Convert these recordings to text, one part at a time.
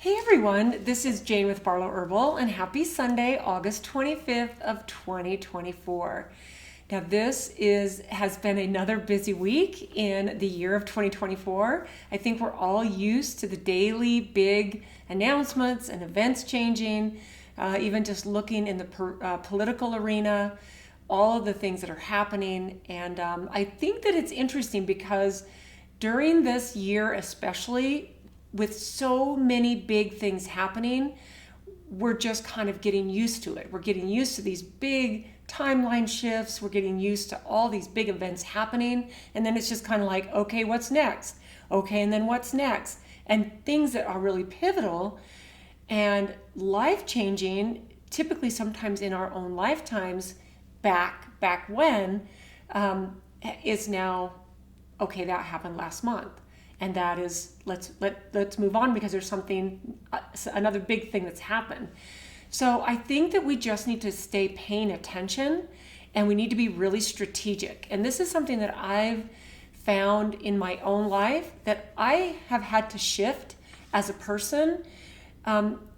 Hey everyone, this is Jane with Barlow Herbal, and happy Sunday, August 25th of 2024. Now has been another busy week in the year of 2024. I think we're all used to the daily big announcements and events changing, even just looking in the political arena, all of the things that are happening. And I think that it's interesting because during this year especially, with so many big things happening, we're just kind of getting used to it. We're getting used to these big timeline shifts. We're getting used to all these big events happening. And then it's just kind of like, okay, what's next? Okay, and then what's next? And things that are really pivotal and life-changing, typically sometimes in our own lifetimes, back when, is now, okay, that happened last month. And that is, let's move on because there's another big thing that's happened. So I think that we just need to stay paying attention, and we need to be really strategic. And this is something that I've found in my own life that I have had to shift as a person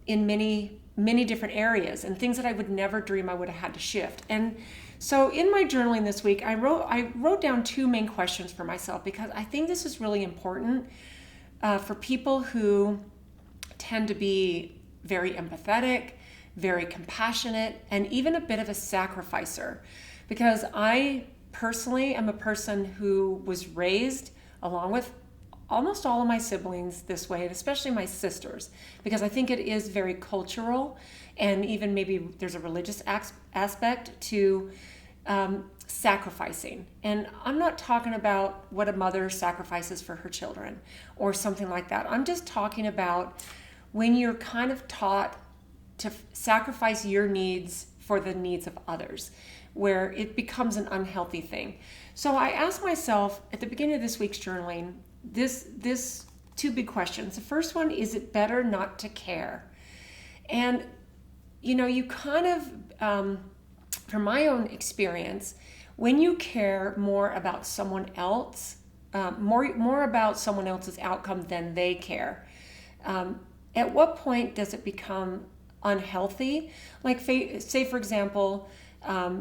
in many different areas, and things that I would never dream I would have had to shift. And so in my journaling this week, I wrote down two main questions for myself because I think this is really important for people who tend to be very empathetic, very compassionate, and even a bit of a sacrificer. Because I personally am a person who was raised along with almost all of my siblings this way, and especially my sisters, because I think it is very cultural, and even maybe there's a religious aspect to sacrificing. And I'm not talking about what a mother sacrifices for her children or something like that. I'm just talking about when you're kind of taught to sacrifice your needs for the needs of others, where it becomes an unhealthy thing. So I asked myself at the beginning of this week's journaling, this two big questions. The first one, is it better not to care? And you kind of, from my own experience, when you care more about someone else, more about someone else's outcome than they care, at what point does it become unhealthy? Like, say for example,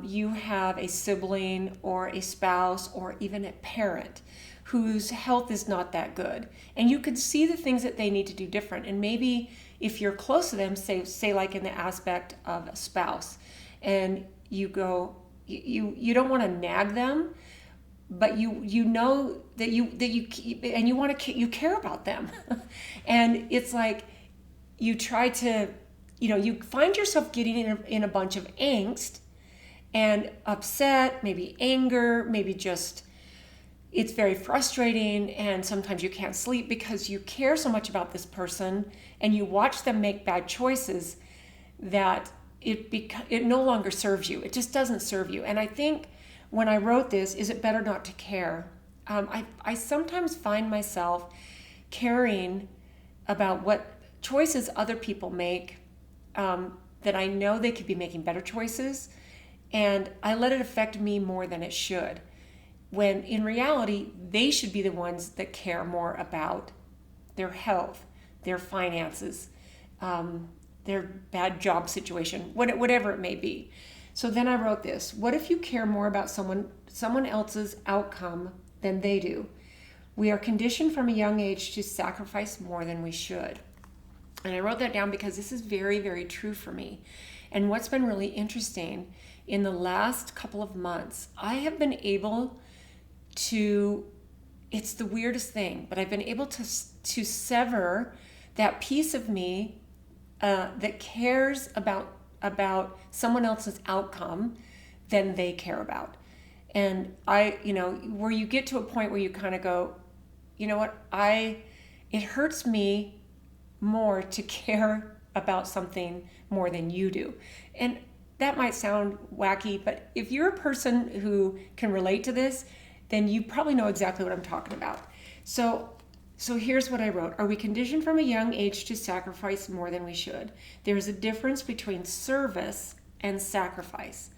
you have a sibling or a spouse or even a parent whose health is not that good, and you could see the things that they need to do different. And maybe if you're close to them, say like in the aspect of a spouse, and you don't want to nag them, but you know that you care about them, and it's like you try to, you find yourself getting in a bunch of angst and upset, maybe anger, maybe just it's very frustrating, and sometimes you can't sleep because you care so much about this person and you watch them make bad choices that it no longer serves you. It just doesn't serve you. And I think when I wrote this, is it better not to care? I sometimes find myself caring about what choices other people make, that I know they could be making better choices, and I let it affect me more than it should, when in reality, they should be the ones that care more about their health, their finances, their bad job situation, whatever it may be. So then I wrote this: what if you care more about someone else's outcome than they do? We are conditioned from a young age to sacrifice more than we should. And I wrote that down because this is very, very true for me. And what's been really interesting, in the last couple of months, I have been able to, it's the weirdest thing, but I've been able to sever that piece of me that cares about someone else's outcome than they care about. And where you get to a point where you kind of go, you know what, it hurts me more to care about something more than you do. And that might sound wacky, but if you're a person who can relate to this, then you probably know exactly what I'm talking about. So here's what I wrote. Are we conditioned from a young age to sacrifice more than we should? There's a difference between service and sacrifice.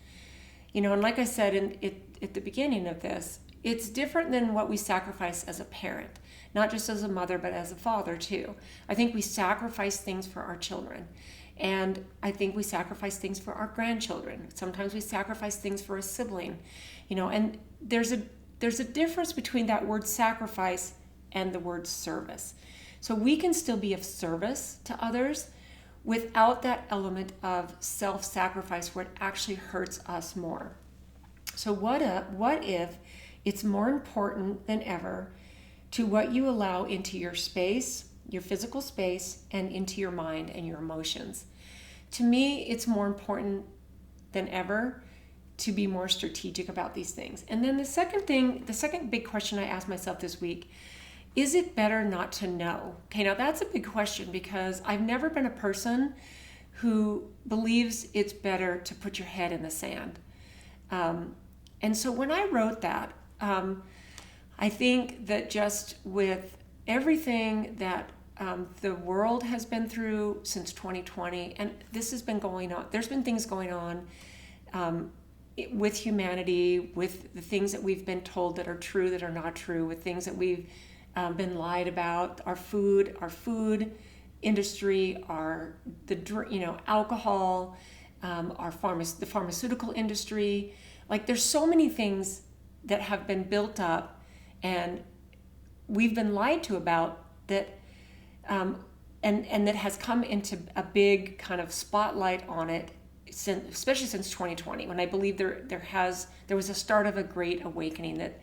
And like I said at the beginning of this, it's different than what we sacrifice as a parent, not just as a mother, but as a father too. I think we sacrifice things for our children. And I think we sacrifice things for our grandchildren. Sometimes we sacrifice things for a sibling, and there's a difference between that word sacrifice and the word service. So we can still be of service to others without that element of self-sacrifice where it actually hurts us more. So what if it's more important than ever to what you allow into your space, your physical space, and into your mind and your emotions? To me, it's more important than ever to be more strategic about these things. And then the second big question I asked myself this week, is it better not to know? Okay, now that's a big question because I've never been a person who believes it's better to put your head in the sand. And so when I wrote that, I think that just with everything that the world has been through since 2020, and this has been going on, there's been things going on with humanity, with the things that we've been told that are true, that are not true, with things that we've been lied about, our food industry, alcohol, the pharmaceutical industry. Like there's so many things that have been built up and we've been lied to about that, and that has come into a big kind of spotlight on it, especially since 2020, when I believe there was a start of a great awakening that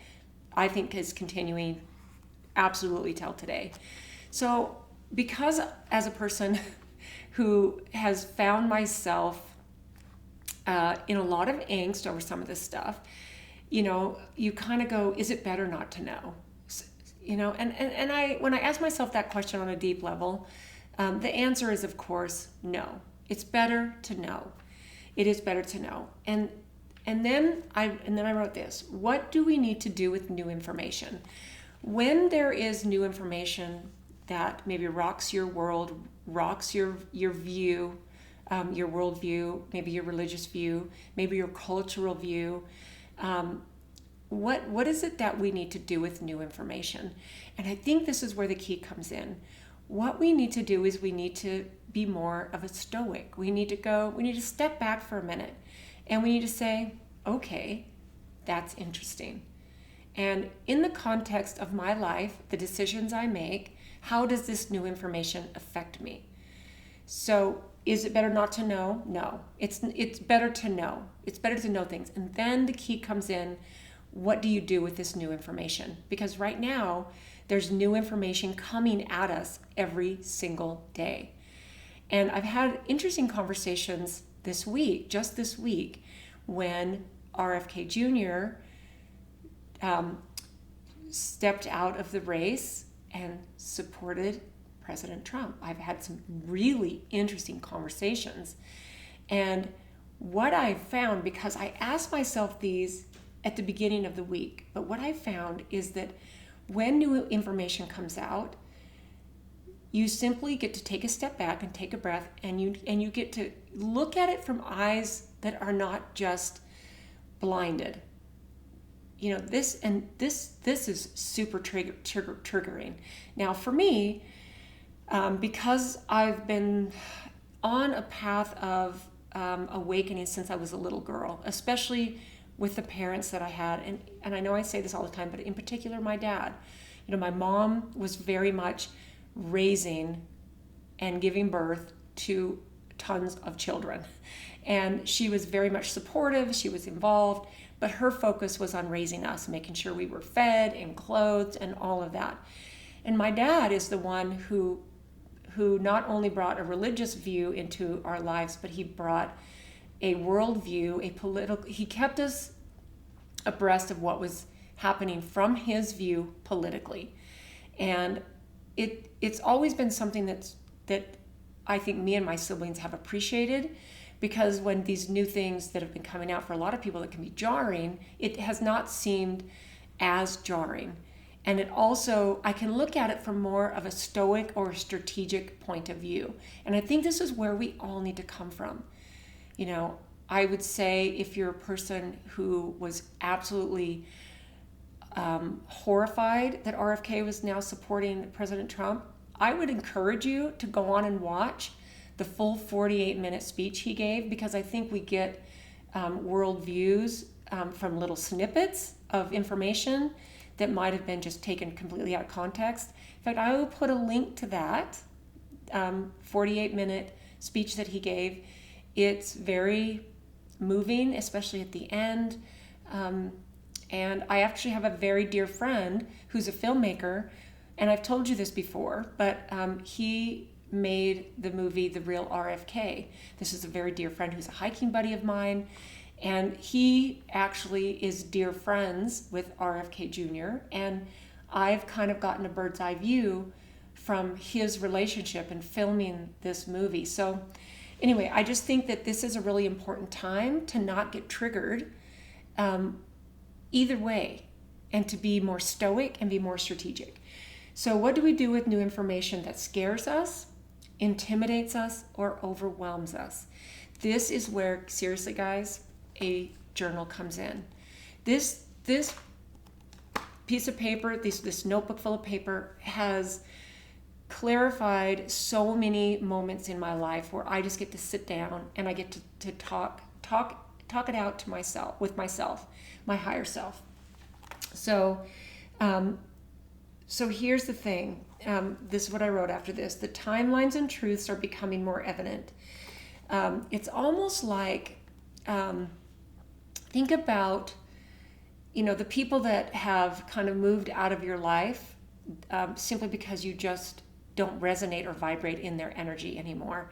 I think is continuing absolutely till today. So because as a person who has found myself in a lot of angst over some of this stuff, you kind of go, is it better not to know? And I, when I ask myself that question on a deep level, the answer is, of course, no. It's better to know. It is better to know. And then I wrote this: what do we need to do with new information? When there is new information that maybe rocks your world, rocks your view, your worldview, maybe your religious view, maybe your cultural view, what is it that we need to do with new information? And I think this is where the key comes in. What we need to do is we need to be more of a stoic. We need to step back for a minute and we need to say, okay, that's interesting. And in the context of my life, the decisions I make, how does this new information affect me? So is it better not to know? No, it's better to know. It's better to know things. And then the key comes in, what do you do with this new information? Because right now, there's new information coming at us every single day. And I've had interesting conversations this week, when RFK Jr. Stepped out of the race and supported President Trump. I've had some really interesting conversations. And what I found, because I asked myself these at the beginning of the week, but what I found is that when new information comes out, you simply get to take a step back and take a breath, and you get to look at it from eyes that are not just blinded. This is super triggering. Now for me, because I've been on a path of awakening since I was a little girl, especially with the parents that I had, and I know I say this all the time, but in particular my dad. My mom was very much raising and giving birth to tons of children, and she was very much supportive, she was involved, but her focus was on raising us, making sure we were fed and clothed and all of that. And my dad is the one who not only brought a religious view into our lives, but he brought a worldview, he kept us abreast of what was happening from his view politically. And it's always been something that I think me and my siblings have appreciated, because when these new things that have been coming out for a lot of people that can be jarring, it has not seemed as jarring. And it also, I can look at it from more of a stoic or strategic point of view. And I think this is where we all need to come from. I would say if you're a person who was absolutely horrified that RFK was now supporting President Trump, I would encourage you to go on and watch the full 48-minute speech he gave, because I think we get world views from little snippets of information that might have been just taken completely out of context. In fact, I will put a link to that 48-minute speech that he gave. It's very moving, especially at the end. And I actually have a very dear friend who's a filmmaker, and I've told you this before, but he made the movie The Real RFK. This is a very dear friend who's a hiking buddy of mine, and he actually is dear friends with RFK Jr., and I've kind of gotten a bird's eye view from his relationship in filming this movie. So anyway, I just think that this is a really important time to not get triggered either way, and to be more stoic and be more strategic. So what do we do with new information that scares us, intimidates us, or overwhelms us? This is where, seriously guys, a journal comes in. This piece of paper, this notebook full of paper has clarified so many moments in my life where I just get to sit down and I get to talk it out to myself, with myself, my higher self. So here's the thing. This is what I wrote after this. The timelines and truths are becoming more evident. It's almost like, think about, the people that have kind of moved out of your life simply because you just don't resonate or vibrate in their energy anymore.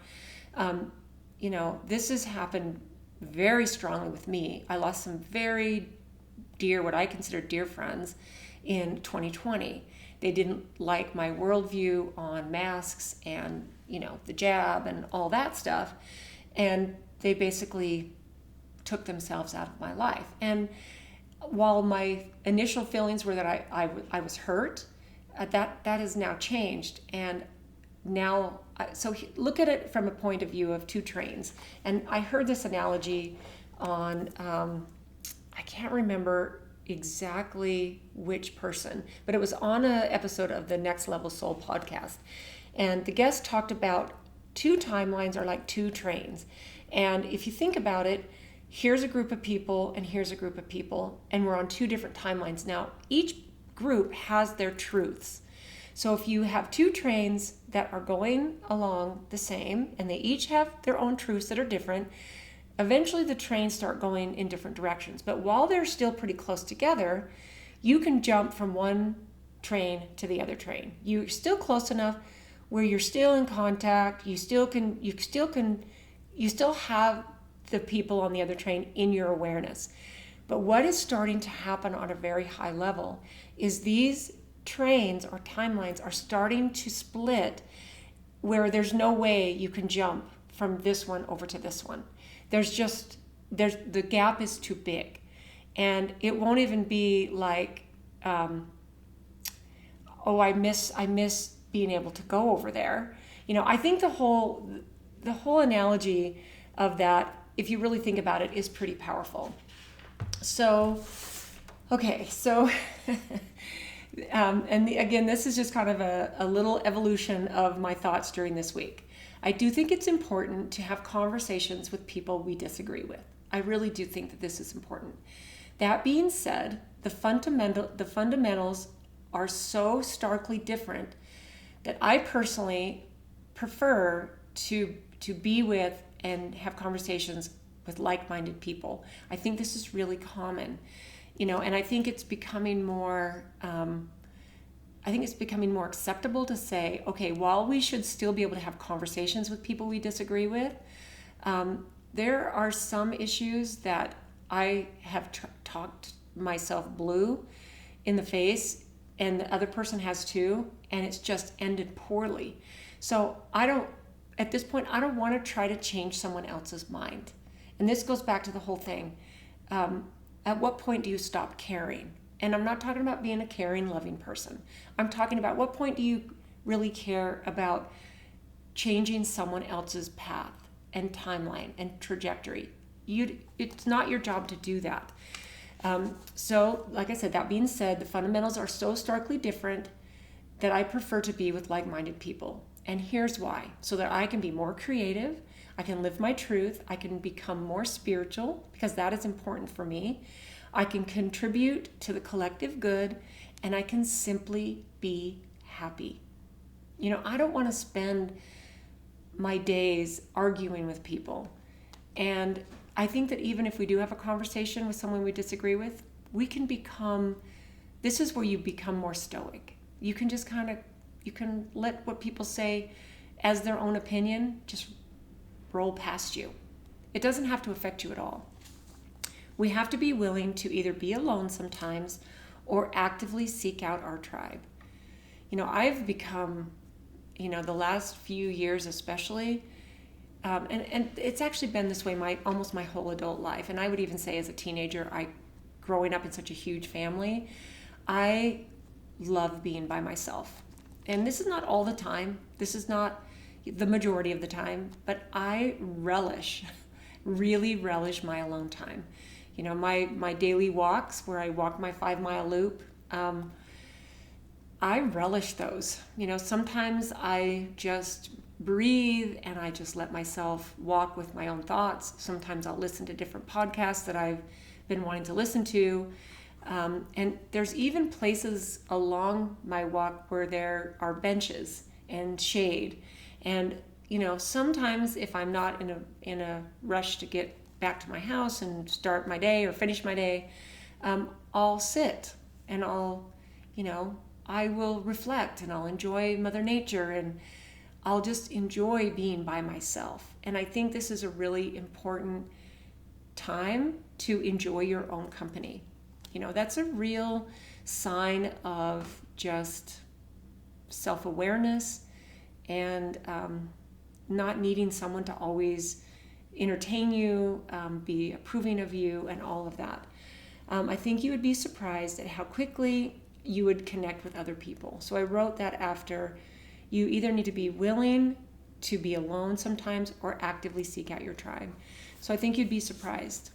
This has happened very strongly with me. I lost some very dear, what I consider dear friends in 2020. They didn't like my worldview on masks and, the jab and all that stuff. And they basically took themselves out of my life. And while my initial feelings were that I was hurt, that has now changed. And now, so look at it from a point of view of two trains. And I heard this analogy on, I can't remember exactly which person, but it was on an episode of the Next Level Soul podcast. And the guest talked about two timelines are like two trains. And if you think about it, here's a group of people and here's a group of people, and we're on two different timelines. Now, each group has their truths. So if you have two trains that are going along the same, and they each have their own truths that are different, eventually the trains start going in different directions. But while they're still pretty close together, you can jump from one train to the other train. You're still close enough where you're still in contact. You still have the people on the other train in your awareness. But what is starting to happen on a very high level is these trains or timelines are starting to split, where there's no way you can jump from this one over to this one. The gap is too big, and it won't even be like, I miss being able to go over there. I think the whole analogy of that, if you really think about it, is pretty powerful. So, okay, so, again, this is just kind of a little evolution of my thoughts during this week. I do think it's important to have conversations with people we disagree with. I really do think that this is important. That being said, the fundamentals are so starkly different that I personally prefer to be with and have conversations with like-minded people. I think this is really common, and I think it's becoming more acceptable to say, okay, while we should still be able to have conversations with people we disagree with, there are some issues that I have talked myself blue in the face, and the other person has too, and it's just ended poorly. So at this point, I don't want to try to change someone else's mind. And this goes back to the whole thing. At what point do you stop caring? And I'm not talking about being a caring, loving person. I'm talking about what point do you really care about changing someone else's path and timeline and trajectory? It's not your job to do that. So, like I said, that being said, the fundamentals are so starkly different that I prefer to be with like-minded people. And here's why. So that I can be more creative, I can live my truth, I can become more spiritual, because that is important for me. I can contribute to the collective good, and I can simply be happy. I don't want to spend my days arguing with people. And I think that even if we do have a conversation with someone we disagree with, this is where you become more stoic. You can just you can let what people say as their own opinion just roll past you. It doesn't have to affect you at all. We have to be willing to either be alone sometimes or actively seek out our tribe. I've become, the last few years especially, and it's actually been this way almost my whole adult life. And I would even say as a teenager, growing up in such a huge family, I love being by myself. And this is not all the time. This is not the majority of the time, but I really relish my alone time. My daily walks where I walk my 5-mile loop, I relish those. Sometimes I just breathe and I just let myself walk with my own thoughts. Sometimes I'll listen to different podcasts that I've been wanting to listen to. And there's even places along my walk where there are benches and shade. And, sometimes if I'm not in a rush to get back to my house and start my day or finish my day, I'll sit and I will reflect and I'll enjoy Mother Nature and I'll just enjoy being by myself. And I think this is a really important time to enjoy your own company. That's a real sign of just self-awareness and not needing someone to always entertain you, be approving of you, and all of that. I think you would be surprised at how quickly you would connect with other people. So I wrote that after you either need to be willing to be alone sometimes or actively seek out your tribe. So I think you'd be surprised.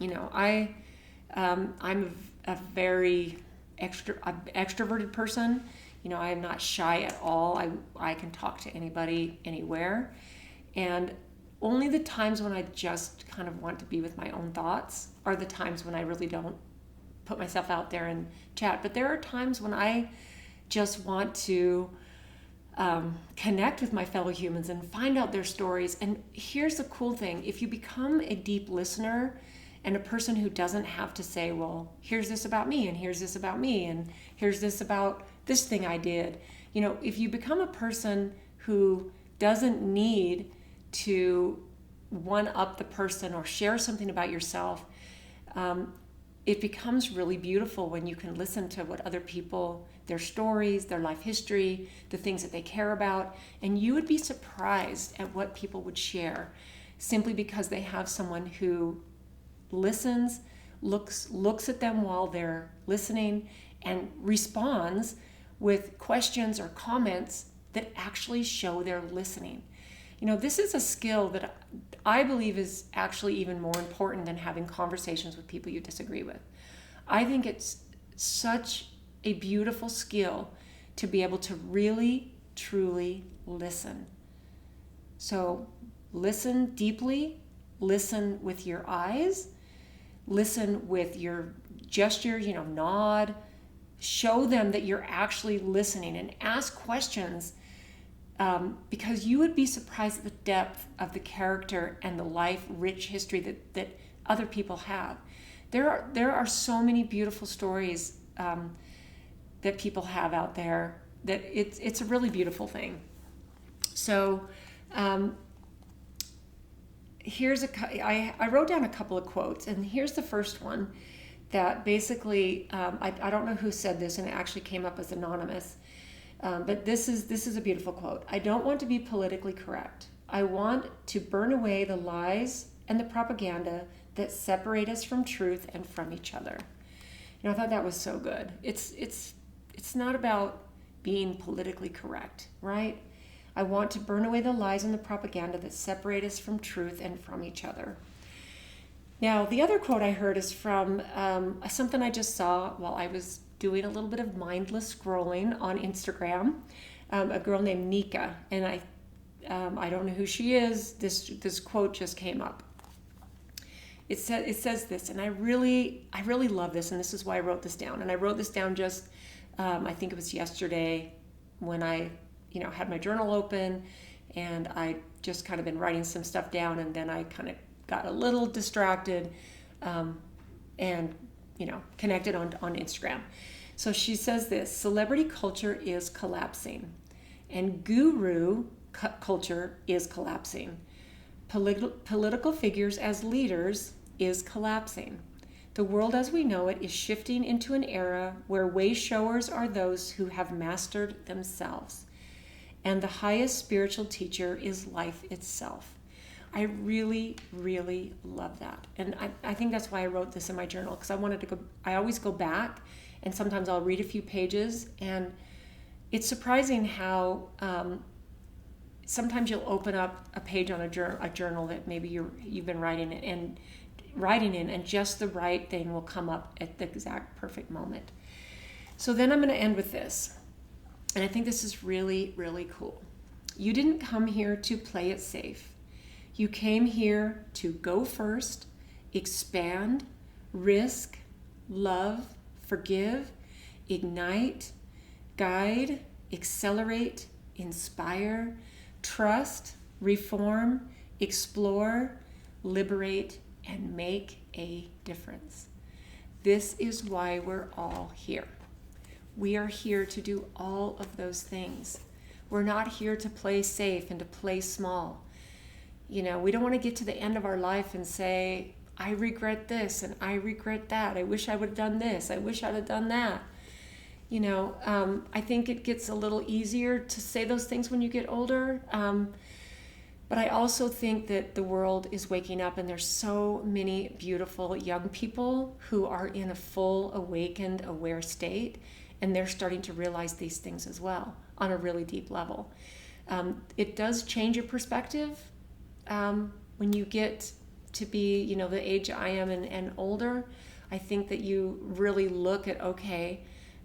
I'm a very extroverted person. I am not shy at all. I can talk to anybody, anywhere. And only the times when I just kind of want to be with my own thoughts are the times when I really don't put myself out there and chat. But there are times when I just want to connect with my fellow humans and find out their stories. And here's the cool thing. If you become a deep listener and a person who doesn't have to say, well, here's this about me, and here's this about me, and here's this about this thing I did. If you become a person who doesn't need to one-up the person or share something about yourself, it becomes really beautiful when you can listen to what other people, their stories, their life history, the things that they care about, and you would be surprised at what people would share simply because they have someone who listens, looks at them while they're listening, and responds with questions or comments that actually show they're listening. This is a skill that I believe is actually even more important than having conversations with people you disagree with. I think it's such a beautiful skill to be able to really, truly listen. So listen deeply, listen with your eyes, listen with your gestures, nod, show them that you're actually listening, and ask questions because you would be surprised at the depth of the character and the life-rich history that other people have. There are so many beautiful stories that people have out there that it's a really beautiful thing. So I wrote down a couple of quotes, and here's the first one that basically I don't know who said this, and it actually came up as anonymous. But this is a beautiful quote. I don't want to be politically correct. I want to burn away the lies and the propaganda that separate us from truth and from each other. I thought that was so good. It's not about being politically correct, right? I want to burn away the lies and the propaganda that separate us from truth and from each other. Now, the other quote I heard is from something I just saw while I was doing a little bit of mindless scrolling on Instagram. A girl named Nika, and I don't know who she is. This quote just came up. It says this, and I really love this, and this is why I wrote this down. And I wrote this down just I think it was yesterday when I had my journal open, and I just kind of been writing some stuff down, and then I kind of got a little distracted and connected on Instagram. So she says this: celebrity culture is collapsing, and guru culture is collapsing. Political figures as leaders is collapsing. The world as we know it is shifting into an era where way showers are those who have mastered themselves, and the highest spiritual teacher is life itself. I really, really love that. And I think that's why I wrote this in my journal, because I always go back, and sometimes I'll read a few pages, and it's surprising how sometimes you'll open up a page on a journal that maybe you've been writing in, and just the right thing will come up at the exact perfect moment. So then I'm going to end with this. And I think this is really, really cool. You didn't come here to play it safe. You came here to go first, expand, risk, love, forgive, ignite, guide, accelerate, inspire, trust, reform, explore, liberate, and make a difference. This is why we're all here. We are here to do all of those things. We're not here to play safe and to play small. We don't want to get to the end of our life and say, I regret this and I regret that. I wish I would have done this. I wish I'd have done that. I think it gets a little easier to say those things when you get older. But I also think that the world is waking up, and there's so many beautiful young people who are in a full, awakened, aware state, and they're starting to realize these things as well on a really deep level. It does change your perspective when you get to be, the age I am and older. I think that you really look at, okay,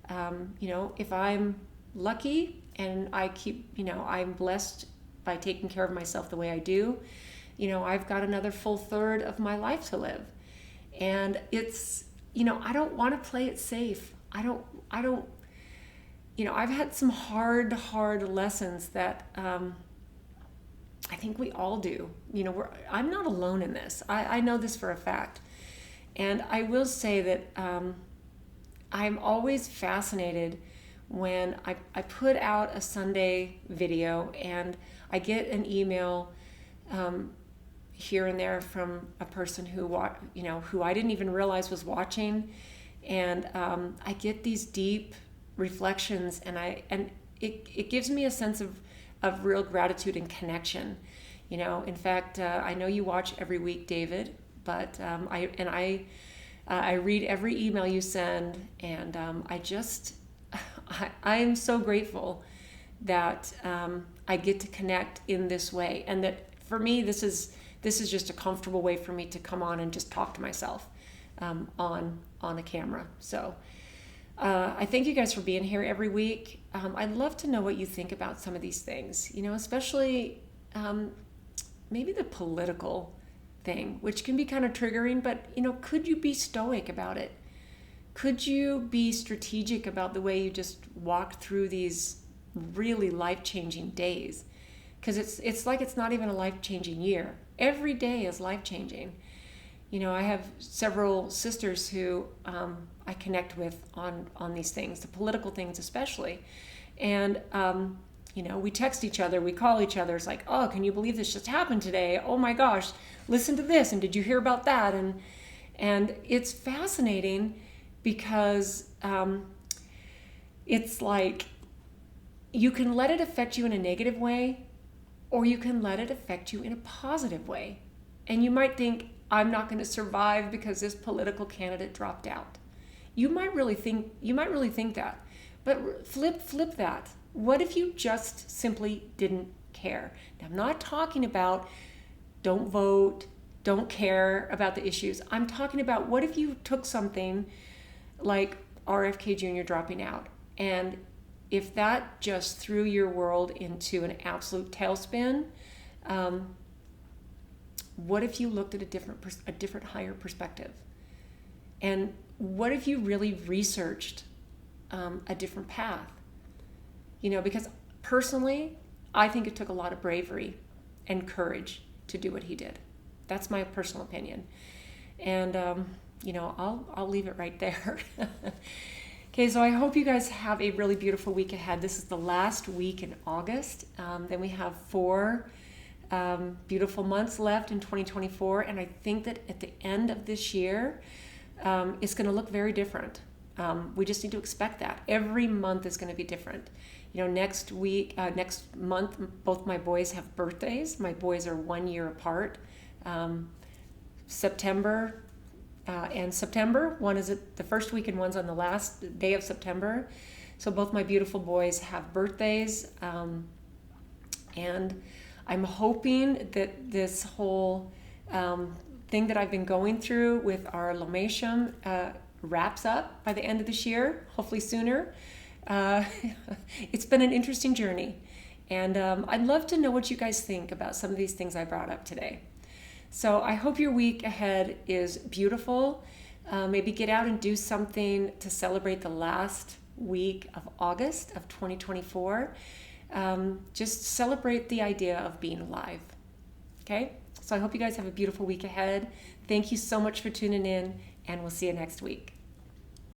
if I'm lucky and I keep, I'm blessed by taking care of myself the way I do, I've got another full third of my life to live. And it's, I don't want to play it safe. I don't, I've had some hard lessons that I think we all do. I'm not alone in this. I know this for a fact. And I will say that I'm always fascinated when I put out a Sunday video and I get an email here and there from a person who I didn't even realize was watching, and I get these deep reflections, and it gives me a sense of real gratitude and connection. In fact, I know you watch every week, David, but I read every email you send, and I am so grateful that I get to connect in this way, and that for me this is just a comfortable way for me to come on and just talk to myself on a camera. So I thank you guys for being here every week. I'd love to know what you think about some of these things, especially maybe the political thing, which can be kind of triggering, but could you be stoic about it? Could you be strategic about the way you just walk through these really life-changing days? Because it's like it's not even a life-changing year. Every day is life-changing. I have several sisters who I connect with on these things, the political things especially. And, we text each other, we call each other. It's like, oh, can you believe this just happened today? Oh my gosh, listen to this. And did you hear about that? And it's fascinating because it's like you can let it affect you in a negative way, or you can let it affect you in a positive way. And you might think, I'm not going to survive because this political candidate dropped out. You might really think that. But flip that. What if you just simply didn't care? Now, I'm not talking about don't vote, don't care about the issues. I'm talking about, what if you took something like RFK Jr. dropping out, and if that just threw your world into an absolute tailspin, what if you looked at a different higher perspective? And what if you really researched a different path? Because personally, I think it took a lot of bravery and courage to do what he did. That's my personal opinion. And, I'll leave it right there. Okay, so I hope you guys have a really beautiful week ahead. This is the last week in August. Then we have 4 beautiful months left in 2024. And I think that at the end of this year, it's going to look very different. We just need to expect that. Every month is going to be different. Next month, both my boys have birthdays. My boys are 1 year apart. September and September. One is the first week and one's on the last day of September. So both my beautiful boys have birthdays. And I'm hoping that this whole thing that I've been going through with our Lomatium wraps up by the end of this year, hopefully sooner. It's been an interesting journey. And I'd love to know what you guys think about some of these things I brought up today. So I hope your week ahead is beautiful. Maybe get out and do something to celebrate the last week of August of 2024. Just celebrate the idea of being alive. Okay? So I hope you guys have a beautiful week ahead. Thank you so much for tuning in, and we'll see you next week.